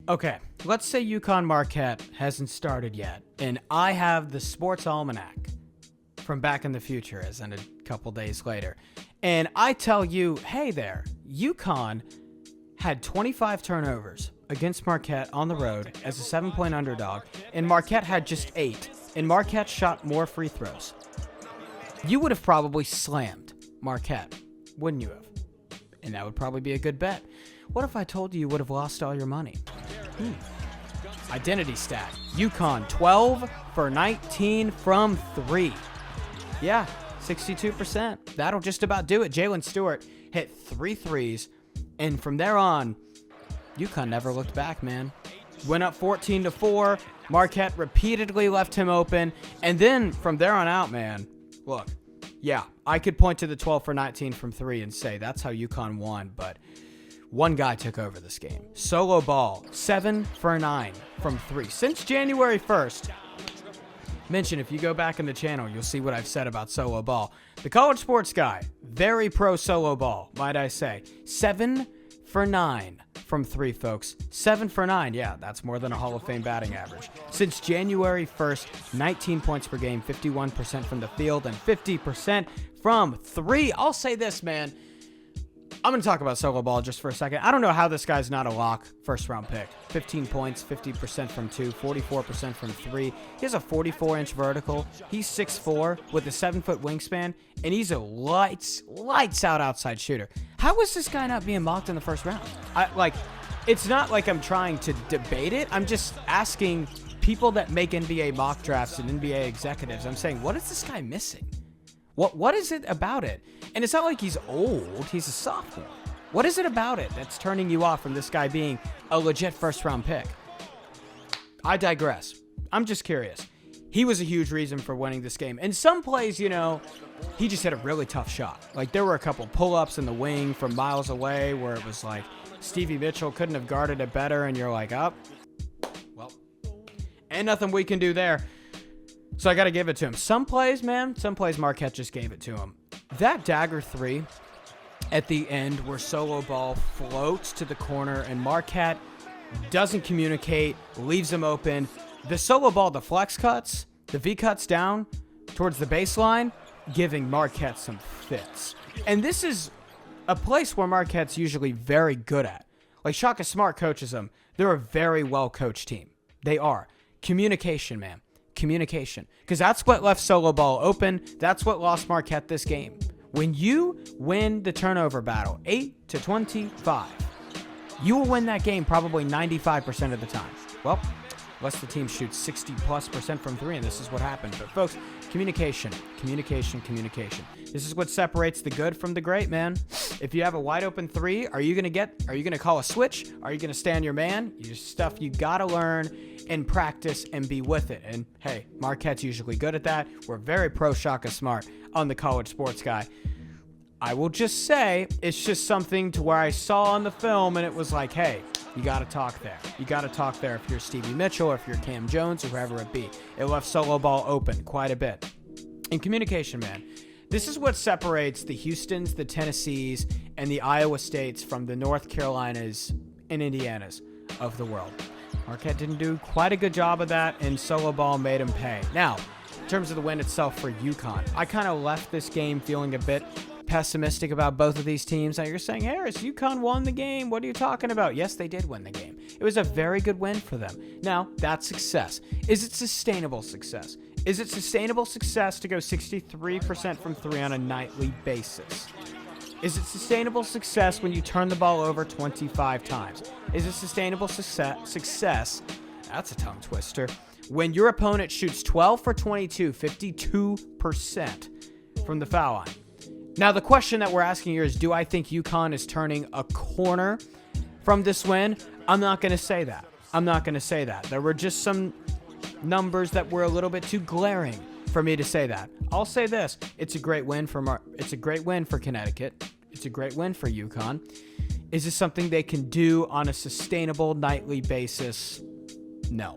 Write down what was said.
Okay, let's say UConn Marquette hasn't started yet, and I have the Sports Almanac from back in the future, as in a couple days later, and I tell you, hey there, UConn had 25 turnovers against Marquette on the road as a 7-point underdog, and Marquette had just 8, and Marquette shot more free throws. You would have probably slammed Marquette, wouldn't you have? And that would probably be a good bet. What if I told you would have lost all your money? Identity stat. UConn 12 for 19 from 3. Yeah, 62%. That'll just about do it. Jalen Stewart hit 3 threes, and from there on, UConn never looked back, man. Went up 14-4. Marquette repeatedly left him open, and then from there on out, man, look, yeah, I could point to the 12 for 19 from 3 and say that's how UConn won, but one guy took over this game. Solo ball, 7 for 9 from 3. Since January 1st, mention if you go back in the channel, you'll see what I've said about solo ball. The college sports guy, very pro solo ball, might I say. 7 for 9 from 3, folks. 7 for 9, yeah, that's more than a Hall of Fame batting average. Since January 1st, 19 points per game, 51% from the field, and 50% from 3. I'll say this, man. I'm going to talk about solo ball just for a second. I don't know how this guy's not a lock first-round pick. 15 points, 50% from 2, 44% from 3. He has a 44-inch vertical. He's 6'4", with a 7-foot wingspan, and he's a lights-out outside shooter. How is this guy not being mocked in the first round? It's not like I'm trying to debate it. I'm just asking people that make NBA mock drafts and NBA executives. I'm saying, what is this guy missing? What is it about it? And it's not like he's old. He's a sophomore. What is it about it that's turning you off from this guy being a legit first-round pick? I digress. I'm just curious. He was a huge reason for winning this game. In some plays, he just hit a really tough shot. Like, there were a couple pull-ups in the wing from miles away where it was like Stevie Mitchell couldn't have guarded it better, and you're like, well, ain't nothing we can do there. So I got to give it to him. Some plays, Marquette just gave it to him. That dagger 3 at the end where solo ball floats to the corner and Marquette doesn't communicate, leaves him open. The solo ball, the flex cuts, the V cuts down towards the baseline, giving Marquette some fits. And this is a place where Marquette's usually very good at. Like, Shaka Smart coaches them. They're a very well-coached team. They are. Communication, man. Communication, because that's what left solo ball open. That's what lost Marquette this game. When you win the turnover battle 8-25, you will win that game probably 95% of the time. Well, unless the team shoots 60+% from 3, and this is what happened. But folks, communication. This is what separates the good from the great, man. If you have a wide open 3, are you gonna call a switch? Are you gonna stand your man? Stuff you gotta learn and practice and be with it. And hey, Marquette's usually good at that. We're very pro Shaka Smart on the college sports guy. I will just say, it's just something to where I saw on the film and it was like, hey, you got to talk there. You got to talk there if you're Stevie Mitchell or if you're Cam Jones or whoever it be. It left solo ball open quite a bit. And communication, man. This is what separates the Houstons, the Tennessees, and the Iowa States from the North Carolinas and Indianas of the world. Marquette didn't do quite a good job of that, and solo ball made him pay. Now, in terms of the win itself for UConn, I kind of left this game feeling a bit pessimistic about both of these teams. Now you're saying, Harris, UConn won the game. What are you talking about? Yes, they did win the game. It was a very good win for them. Now, that's success. Is it sustainable success? Is it sustainable success to go 63% from 3 on a nightly basis? Is it sustainable success when you turn the ball over 25 times? Is it sustainable success? That's a tongue twister. When your opponent shoots 12 for 22, 52% from the foul line. Now, the question that we're asking here is, do I think UConn is turning a corner from this win? I'm not going to say that. There were just some numbers that were a little bit too glaring for me to say that. I'll say this. It's a great win for Connecticut. It's a great win for UConn. Is this something they can do on a sustainable nightly basis? No.